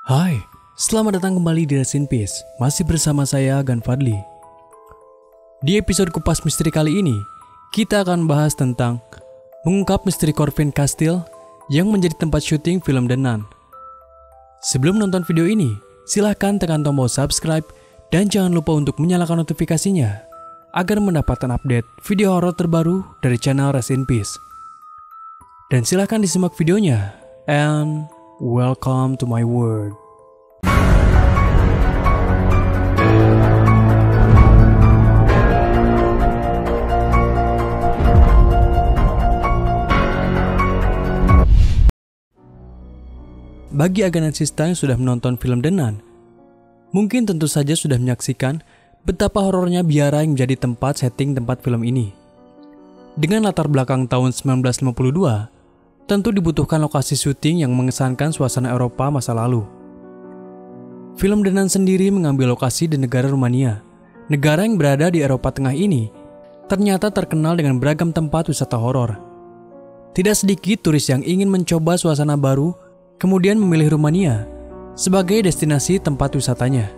Hai, selamat datang kembali di Rest in Peace. Masih bersama saya, Gan Fadli. Di episode Kupas Misteri kali ini, kita akan bahas tentang mengungkap misteri Corvin Castile yang menjadi tempat syuting film The Nun. Sebelum nonton video ini, silahkan tekan tombol subscribe dan jangan lupa untuk menyalakan notifikasinya agar mendapatkan update video horor terbaru dari channel Rest in Peace. Dan silahkan disimak videonya, and welcome to my world. Bagi Agansista yang sudah menonton film The Nun, mungkin tentu saja sudah menyaksikan betapa horornya biara yang menjadi tempat setting tempat film ini. Dengan latar belakang tahun 1952, tentu dibutuhkan lokasi syuting yang mengesankan suasana Eropa masa lalu. Film The Nun sendiri mengambil lokasi di negara Rumania. Negara yang berada di Eropa Tengah ini ternyata terkenal dengan beragam tempat wisata horor. Tidak sedikit turis yang ingin mencoba suasana baru kemudian memilih Rumania sebagai destinasi tempat wisatanya.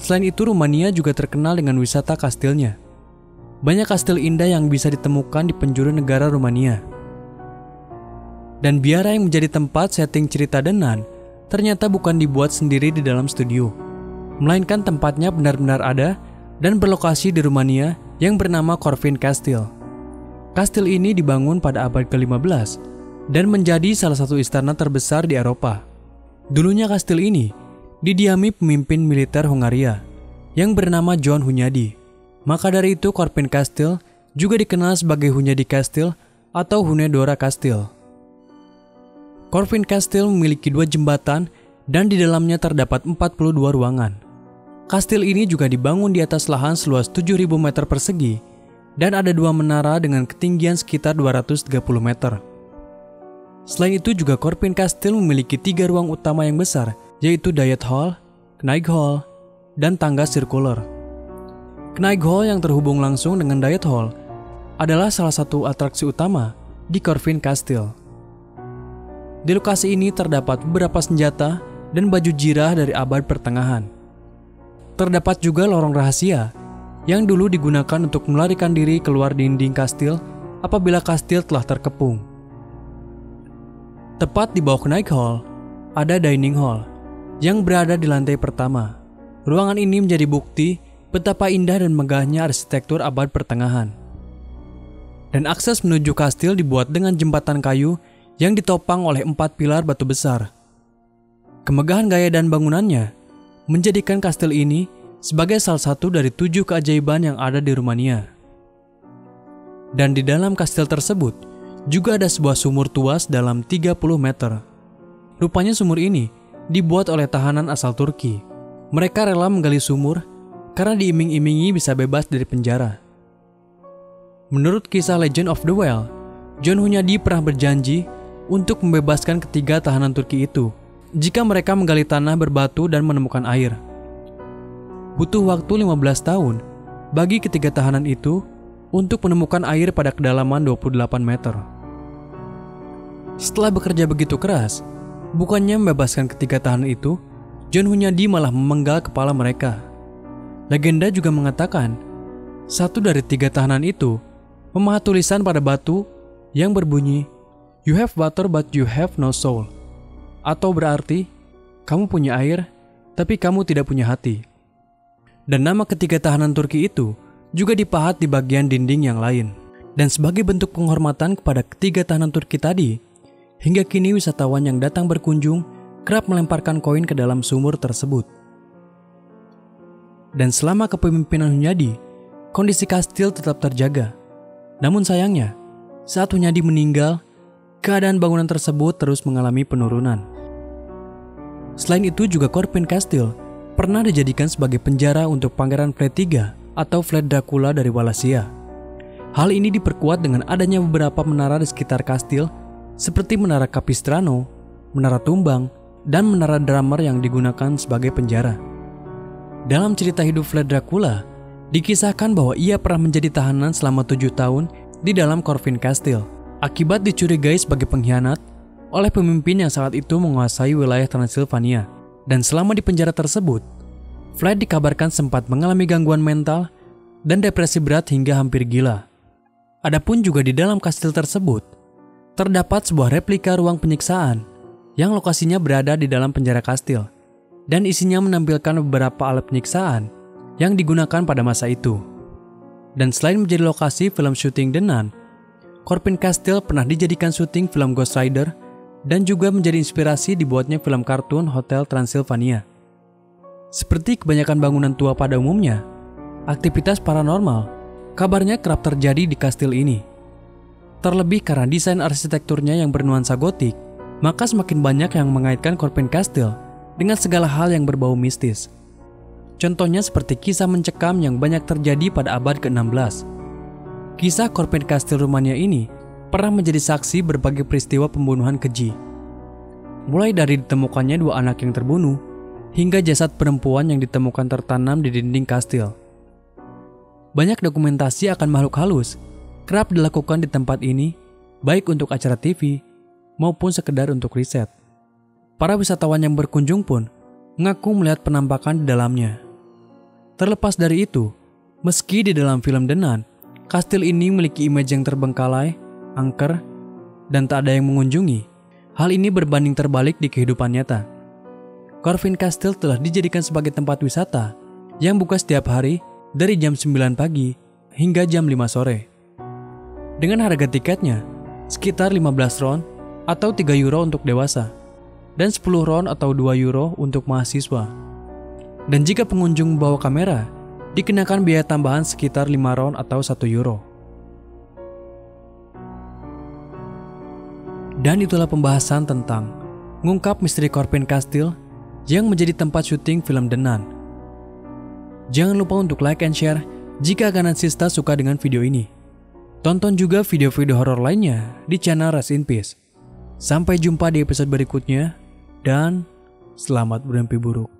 Selain itu, Rumania juga terkenal dengan wisata kastilnya. Banyak kastil indah yang bisa ditemukan di penjuru negara Rumania. Dan biara yang menjadi tempat setting cerita The Nun ternyata bukan dibuat sendiri di dalam studio, melainkan tempatnya benar-benar ada dan berlokasi di Rumania yang bernama Corvin Castile. Kastil ini dibangun pada abad ke-15 dan menjadi salah satu istana terbesar di Eropa. Dulunya kastil ini didiami pemimpin militer Hungaria yang bernama John Hunyadi. Maka dari itu Corvin Castile juga dikenal sebagai Hunyadi Castile atau Hunedoara Castile. Corvin Castile memiliki 2 jembatan dan di dalamnya terdapat 42 ruangan. Kastil ini juga dibangun di atas lahan seluas 7.000 meter persegi dan ada 2 menara dengan ketinggian sekitar 230 meter. Selain itu juga Corvin Castile memiliki 3 ruang utama yang besar, yaitu Diet Hall, Knight Hall, dan tangga sirkuler. Knight Hall yang terhubung langsung dengan Diet Hall adalah salah satu atraksi utama di Corvin Castile. Di lokasi ini terdapat beberapa senjata dan baju jirah dari abad pertengahan. Terdapat juga lorong rahasia yang dulu digunakan untuk melarikan diri keluar dinding kastil apabila kastil telah terkepung. Tepat di bawah Knight Hall, ada Dining Hall yang berada di lantai pertama. Ruangan ini menjadi bukti betapa indah dan megahnya arsitektur abad pertengahan. Dan akses menuju kastil dibuat dengan jembatan kayu yang ditopang oleh 4 pilar batu besar. Kemegahan gaya dan bangunannya menjadikan kastil ini sebagai salah satu dari 7 keajaiban yang ada di Rumania. Dan di dalam kastil tersebut juga ada sebuah sumur tua dalam 30 meter. Rupanya sumur ini dibuat oleh tahanan asal Turki. Mereka rela menggali sumur karena diiming-imingi bisa bebas dari penjara. Menurut kisah Legend of the Well, John Hunyadi pernah berjanji untuk membebaskan ketiga tahanan Turki itu jika mereka menggali tanah berbatu dan menemukan air. Butuh waktu 15 tahun bagi ketiga tahanan itu untuk menemukan air pada kedalaman 28 meter. Setelah bekerja begitu keras, bukannya membebaskan ketiga tahanan itu, John Hunyadi malah memenggal kepala mereka. Legenda juga mengatakan, satu dari 3 tahanan itu memahat tulisan pada batu yang berbunyi, "You have water but you have no soul." Atau berarti, kamu punya air, tapi kamu tidak punya hati. Dan nama ketiga tahanan Turki itu juga dipahat di bagian dinding yang lain. Dan sebagai bentuk penghormatan kepada ketiga tahanan Turki tadi, hingga kini wisatawan yang datang berkunjung kerap melemparkan koin ke dalam sumur tersebut. Dan selama kepemimpinan Hunyadi, kondisi kastil tetap terjaga. Namun sayangnya, saat Hunyadi meninggal, keadaan bangunan tersebut terus mengalami penurunan. Selain itu juga Corvin Castile pernah dijadikan sebagai penjara untuk Pangeran Vlad III atau Vlad Dracula dari Wallachia. Hal ini diperkuat dengan adanya beberapa menara di sekitar kastil seperti Menara Capistrano, Menara Tumbang, dan Menara Drummer yang digunakan sebagai penjara. Dalam cerita hidup Vlad Dracula, dikisahkan bahwa ia pernah menjadi tahanan selama 7 tahun di dalam Corvin Castile. Akibat dicurigai sebagai pengkhianat, oleh pemimpin yang saat itu menguasai wilayah Transilvania. Dan selama di penjara tersebut, Vlad dikabarkan sempat mengalami gangguan mental dan depresi berat hingga hampir gila. Adapun juga di dalam kastil tersebut, terdapat sebuah replika ruang penyiksaan yang lokasinya berada di dalam penjara kastil dan isinya menampilkan beberapa alat penyiksaan yang digunakan pada masa itu. Dan selain menjadi lokasi film syuting The Nun, Corpin Castle pernah dijadikan syuting film Ghost Rider dan juga menjadi inspirasi dibuatnya film kartun Hotel Transylvania. Seperti kebanyakan bangunan tua pada umumnya, aktivitas paranormal kabarnya kerap terjadi di kastil ini. Terlebih karena desain arsitekturnya yang bernuansa gotik, maka semakin banyak yang mengaitkan Corpin Castle dengan segala hal yang berbau mistis. Contohnya seperti kisah mencekam yang banyak terjadi pada abad ke-16. Kisah Corpin Castle Rumania ini pernah menjadi saksi berbagai peristiwa pembunuhan keji. Mulai dari ditemukannya 2 anak yang terbunuh, hingga jasad perempuan yang ditemukan tertanam di dinding kastil. Banyak dokumentasi akan makhluk halus kerap dilakukan di tempat ini, baik untuk acara TV maupun sekedar untuk riset. Para wisatawan yang berkunjung pun mengaku melihat penampakan di dalamnya. Terlepas dari itu, meski di dalam film The Nun, kastil ini memiliki image yang terbengkalai, angker, dan tak ada yang mengunjungi, hal ini berbanding terbalik di kehidupan nyata. Corpin Castle telah dijadikan sebagai tempat wisata yang buka setiap hari dari jam 9 pagi hingga jam 5 sore. Dengan harga tiketnya sekitar 15 ron atau 3 euro untuk dewasa, dan 10 ron atau 2 euro untuk mahasiswa. Dan jika pengunjung membawa kamera, dikenakan biaya tambahan sekitar 5 ron atau 1 euro. Dan itulah pembahasan tentang mengungkap misteri Corpin Castle yang menjadi tempat syuting film The Nun. Jangan lupa untuk like and share jika Ganan Sista suka dengan video ini. Tonton juga video-video horor lainnya di channel Rest in Peace. Sampai jumpa di episode berikutnya, dan selamat bermimpi buruk.